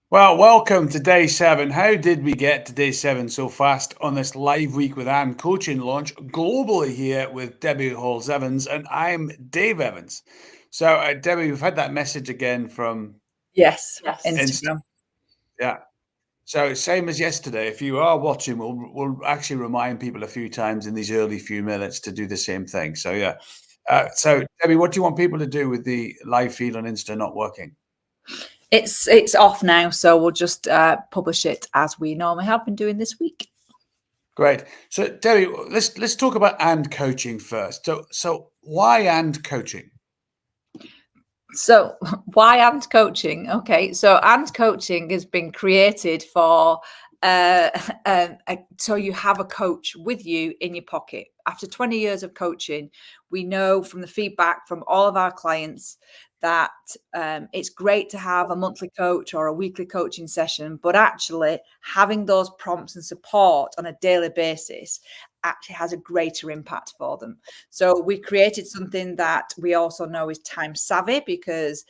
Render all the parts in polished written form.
Well, welcome to day 7. How did we get to day 7 so fast on this live week with and coaching launch globally here with Debbie Halls Evans, and I'm Dave Evans. So, Debbie, we've had that message again from Yes, Insta. Instagram. Yeah. So, same as yesterday, if you are watching, we'll actually remind people a few times in these early few minutes to do the same thing. So, yeah. So, Debbie, what do you want people to do with the live feed on Insta not working? It's off now, so we'll just publish it as we normally have been doing this week. Great. So, Debbie, let's talk about and coaching first. So why and coaching? So why and coaching? Okay, so and coaching has been created for so you have a coach with you in your pocket. After 20 years of coaching, we know from the feedback from all of our clients that it's great to have a monthly coach or a weekly coaching session, but actually having those prompts and support on a daily basis actually has a greater impact for them. So we created something that we also know is time savvy, because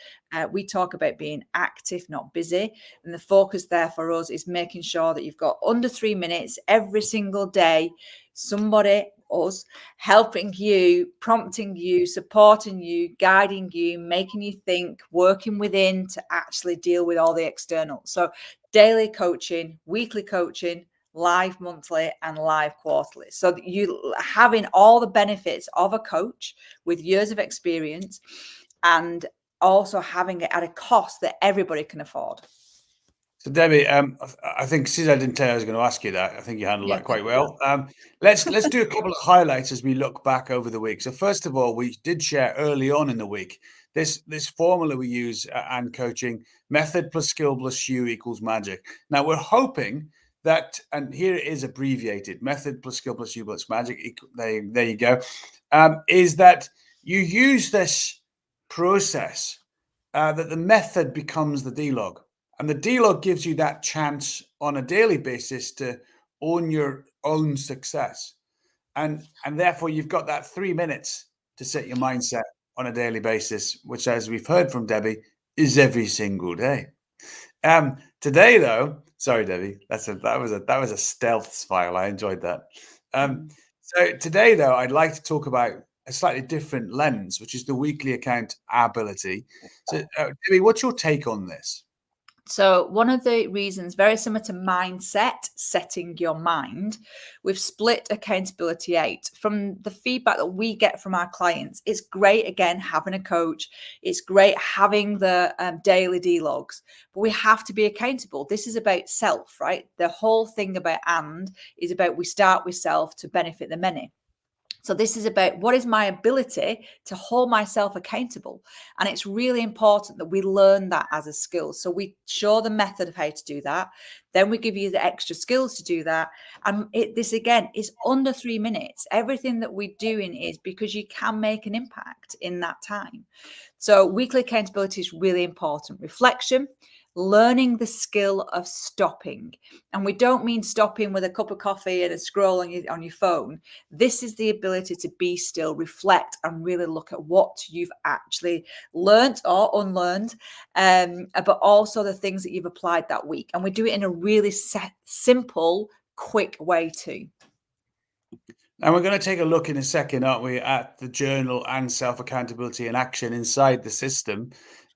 we talk about being active, not busy. And the focus there for us is making sure that you've got under 3 minutes every single day, somebody, us, helping you, prompting you, supporting you, guiding you, making you think, working within to actually deal with all the external. So daily coaching, weekly coaching, live monthly, and live quarterly. So that you having all the benefits of a coach with years of experience, and also having it at a cost that everybody can afford. So, Debbie, I think since I didn't tell you I was going to ask you that, I think you handled Yeah. that quite well. Let's do a couple of highlights as we look back over the week. So, first of all, we did share early on in the week this formula we use and coaching: method plus skill plus you equals magic. Now, we're hoping that, and here it is abbreviated: method plus skill plus you plus magic. There you go. Is that you use this process that the method becomes the D-log. And the D-log gives you that chance on a daily basis to own your own success. And therefore you've got that 3 minutes to set your mindset on a daily basis, which, as we've heard from Debbie, is every single day. Today though, sorry Debbie, that was a stealth smile. I enjoyed that. So today though, I'd like to talk about a slightly different lens, which is the weekly accountability. So Debbie, what's your take on this? So one of the reasons, very similar to mindset, setting your mind, we've split accountability out. From the feedback that we get from our clients, it's great, again, having a coach. It's great having the daily D-logs, but we have to be accountable. This is about self, right? The whole thing about and is about we start with self to benefit the many. So this is about what is my ability to hold myself accountable. And it's really important that we learn that as a skill. So we show the method of how to do that. Then we give you the extra skills to do that. And this again is under 3 minutes. Everything that we're doing is because you can make an impact in that time. So weekly accountability is really important. Reflection, learning the skill of stopping. And we don't mean stopping with a cup of coffee and a scroll on your phone. This is the ability to be still, reflect, and really look at what you've actually learned or unlearned, but also the things that you've applied that week. And we do it in a really simple, quick way too. And we're going to take a look in a second, aren't we, at the journal and self-accountability and action inside the system,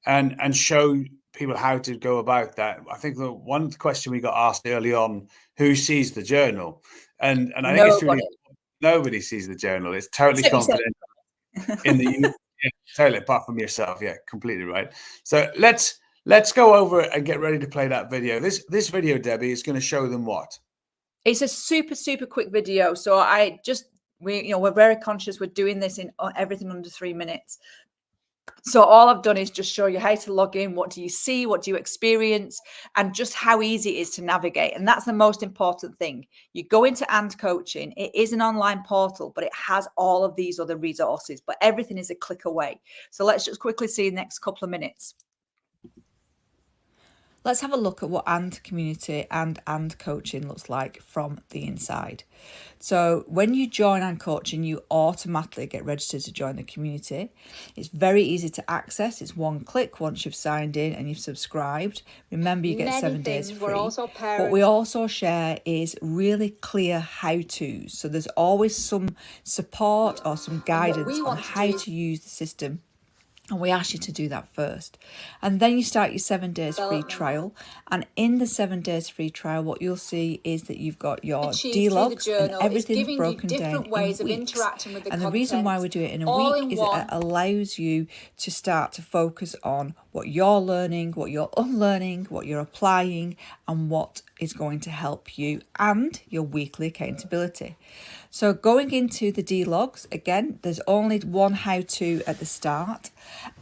and show people how to go about that. I think the one question we got asked early on, who sees the journal? And I think it's really, nobody sees the journal. It's totally confidential in the yeah, totally, apart from yourself. Yeah, completely right. So let's go over and get ready to play that video. This video, Debbie, is going to show them what? It's a super quick video. So we're very conscious we're doing this in everything under 3 minutes. So all I've done is just show you how to log in. What do you see? What do you experience? And just how easy it is to navigate. And that's the most important thing. You go into And Coaching. It is an online portal, but it has all of these other resources. But everything is a click away. So let's just quickly see the next couple of minutes. Let's have a look at what and community and coaching looks like from the inside. So when you join and coaching, you automatically get registered to join the community. It's very easy to access. It's one click once you've signed in and you've subscribed. Remember, you get 7 days free. What we also share is really clear how-tos. So there's always some support or some guidance on how to use the system. And we ask you to do that first. And then you start your 7 days free trial. And in the 7 days free trial, what you'll see is that you've got your D-logs and everything's broken down in weeks. And the reason why we do it in a week is it allows you to start to focus on what you're learning, what you're unlearning, what you're applying, and what is going to help you, and your weekly accountability. So going into the D-logs, again, there's only one how-to at the start,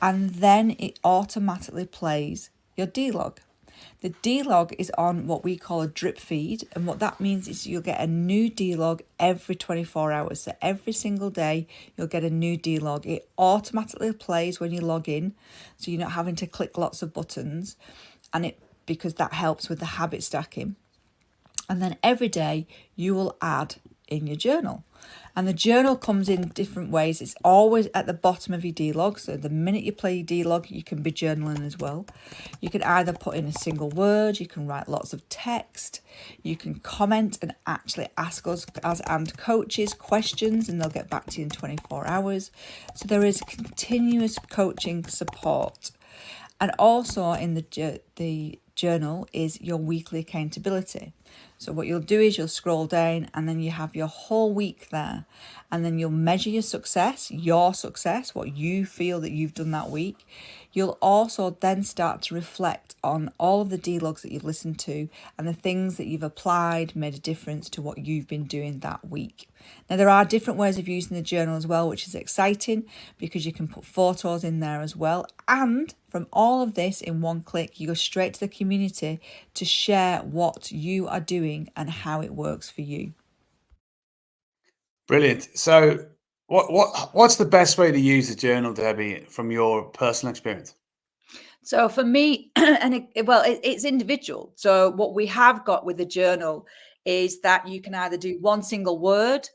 and then it automatically plays your D-log. The D-log is on what we call a drip feed, and what that means is you'll get a new D-log every 24 hours. So every single day, you'll get a new D-log. It automatically plays when you log in, so you're not having to click lots of buttons, and because that helps with the habit stacking. And then every day, you will add in your journal. And the journal comes in different ways. It's always at the bottom of your D-log. So the minute you play your D-log, you can be journaling as well. You can either put in a single word, you can write lots of text, you can comment and actually ask us as and coaches questions, and they'll get back to you in 24 hours. So there is continuous coaching support. And also in the journal is your weekly accountability. So what you'll do is you'll scroll down and then you have your whole week there, and then you'll measure your success, what you feel that you've done that week. You'll also then start to reflect on all of the D-logs that you've listened to and the things that you've applied, made a difference to what you've been doing that week. Now, there are different ways of using the journal as well, which is exciting because you can put photos in there as well. And from all of this in one click, you go straight to the community to share what you are doing and how it works for you. Brilliant. So what's the best way to use the journal, Debbie, from your personal experience? So for me, and it's individual. So what we have got with the journal is that you can either do one single word,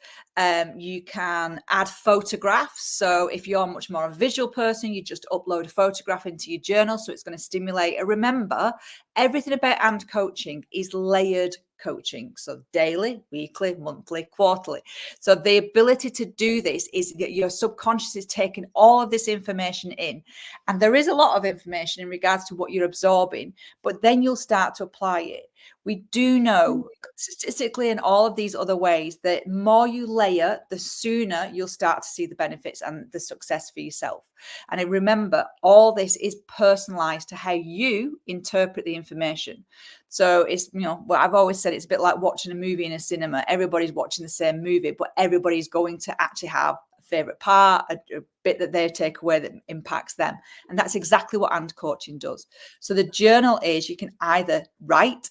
you can add photographs. So if you're much more a visual person, you just upload a photograph into your journal. So it's going to stimulate. And remember, everything about and coaching is layered coaching. So daily, weekly, monthly, quarterly. So the ability to do this is that your subconscious is taking all of this information in. And there is a lot of information in regards to what you're absorbing, but then you'll start to apply it. We do know statistically and all of these other ways that more you layer, the sooner you'll start to see the benefits and the success for yourself. And remember, all this is personalized to how you interpret the information. So it's, what I've always said, it's a bit like watching a movie in a cinema. Everybody's watching the same movie, but everybody's going to actually have a favorite part, a bit that they take away that impacts them. And that's exactly what and coaching does. So the journal is, you can either write,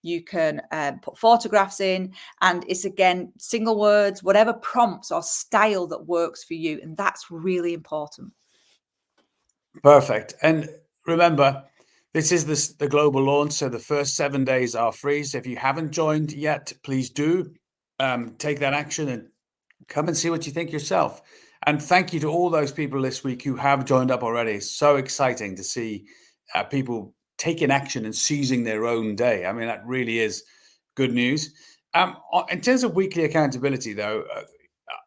you can put photographs in, and it's again single words, whatever prompts or style that works for you, and that's really important. Perfect. And remember, this is the global launch, so the first 7 days are free. So if you haven't joined yet, please do take that action and come and see what you think yourself. And thank you to all those people this week who have joined up already. It's so exciting to see people taking action and seizing their own day. I mean, that really is good news. In terms of weekly accountability, though,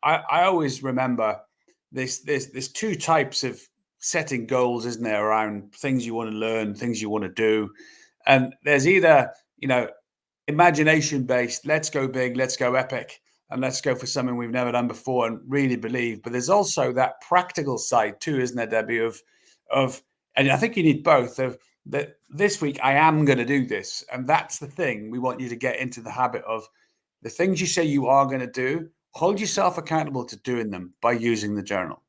I always remember there's two types of setting goals, isn't there, around things you want to learn, things you want to do. And there's either, imagination based, let's go big, let's go epic, and let's go for something we've never done before and really believe. But there's also that practical side too, isn't there, Debbie, of and I think you need both of that. This week I am going to do this. And that's the thing. We want you to get into the habit of the things you say you are going to do, hold yourself accountable to doing them by using the journal.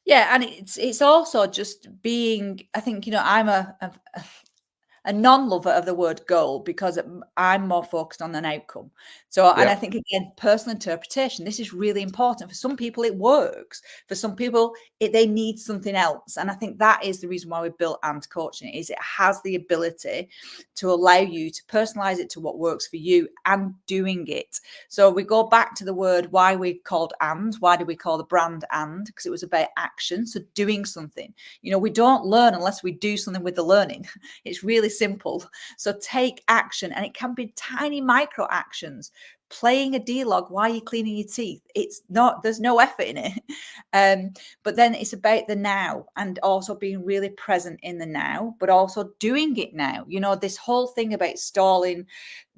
Yeah, and it's also just being, I think, I'm a non-lover of the word goal because I'm more focused on an outcome. So, and I think, again, personal interpretation, this is really important. For some people, it works. For some people, they need something else. And I think that is the reason why we built and coaching, is it has the ability to allow you to personalize it to what works for you and doing it. So we go back to the word, why we called and, why did we call the brand and? Because it was about action. So doing something, we don't learn unless we do something with the learning. It's really simple. So take action, and it can be tiny micro actions. Playing a D-log while you're cleaning your teeth, there's no effort in it. But then it's about the now, and also being really present in the now, but also doing it now. This whole thing about stalling,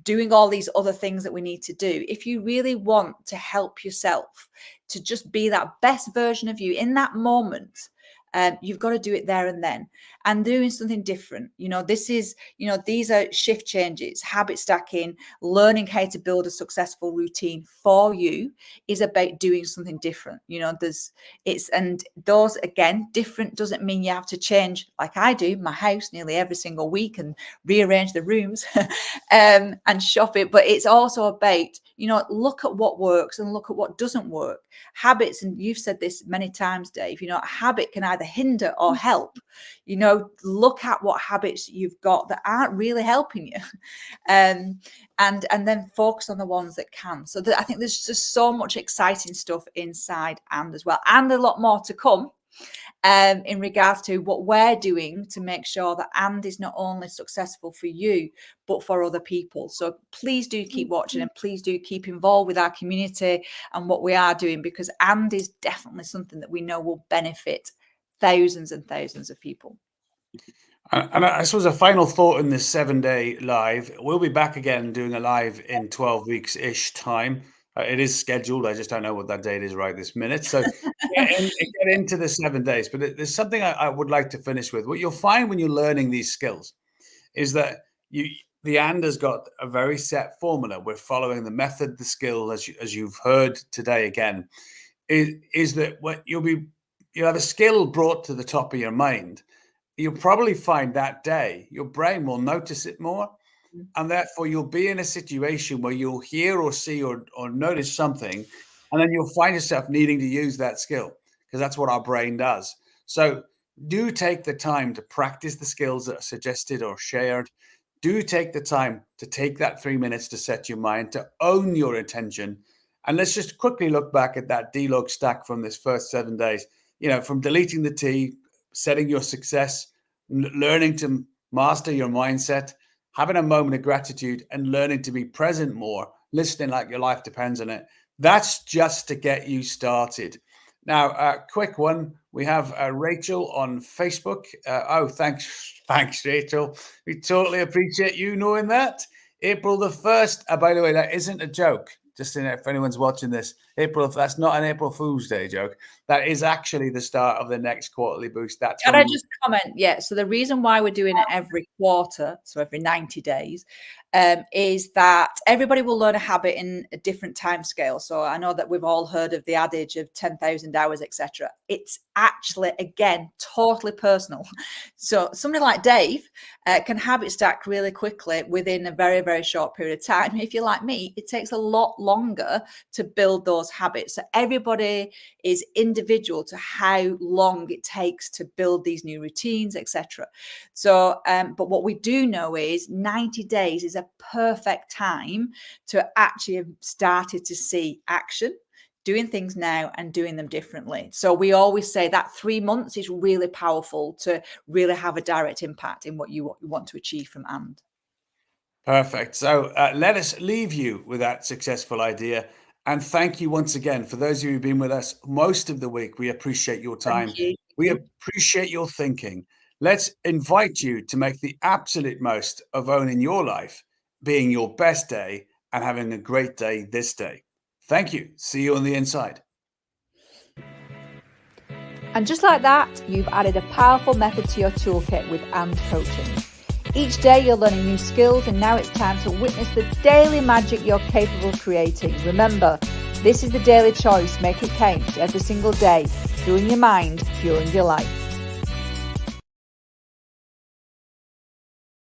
doing all these other things that we need to do. If you really want to help yourself to just be that best version of you in that moment, you've got to do it there and then, and doing something different. These are shift changes, habit stacking, learning how to build a successful routine for you is about doing something different. And those, again, different doesn't mean you have to change, like I do, my house nearly every single week and rearrange the rooms and shop it. But it's also about, look at what works and look at what doesn't work. Habits, and you've said this many times, Dave, a habit can either hinder or help. Look at what habits you've got that aren't really helping you, and then focus on the ones that can. So I think there's just so much exciting stuff inside and as well, and a lot more to come in regards to what we're doing to make sure that and is not only successful for you, but for other people. So please do keep watching, and please do keep involved with our community and what we are doing, because and is definitely something that we know will benefit thousands and thousands of people. And I suppose a final thought in this 7-day live, we'll be back again doing a live in 12 weeks-ish time. It is scheduled. I just don't know what that date is right this minute. So get into the 7 days. But there's something I would like to finish with. What you'll find when you're learning these skills is that the and has got a very set formula. We're following the method, the skill, as you've heard today again, is that what you'll have a skill brought to the top of your mind. You'll probably find that day your brain will notice it more, and therefore you'll be in a situation where you'll hear or see or notice something, and then you'll find yourself needing to use that skill, because that's what our brain does. So do take the time to practice the skills that are suggested or shared. Do take the time to take that 3 minutes to set your mind, to own your intention. And let's just quickly look back at that D-log stack from this first 7 days, from deleting the T, setting your success, learning to master your mindset, having a moment of gratitude, and learning to be present more, listening like your life depends on it. That's just to get you started. Now, a quick one. We have Rachel on Facebook. Thanks, Rachel. We totally appreciate you knowing that. April the 1st. By the way, that isn't a joke. Just if anyone's watching this, that's not an April Fool's Day joke. That is actually the start of the next quarterly boost. Can I just comment? Yeah. So the reason why we're doing it every quarter, so every 90 days, is that everybody will learn a habit in a different time scale. So I know that we've all heard of the adage of 10,000 hours, etc. It's actually, again, totally personal. So somebody like Dave can habit stack really quickly within a very, very short period of time. If you're like me, it takes a lot longer to build those habits. So everybody is individual to how long it takes to build these new routines, etc. So, but what we do know is 90 days is a perfect time to actually have started to see action, doing things now and doing them differently. So we always say that 3 months is really powerful to really have a direct impact in what you want to achieve from and. Perfect. So let us leave you with that successful idea. And thank you once again for those of you who've been with us most of the week. We appreciate your time. Thank you. We appreciate your thinking. Let's invite you to make the absolute most of owning your life, being your best day, and having a great day this day. Thank you. See you on the inside. And just like that, you've added a powerful method to your toolkit with and coaching. Each day you're learning new skills, and now it's time to witness the daily magic you're capable of creating. Remember, this is the daily choice. Make it count every single day. Fueling your mind, fueling your life.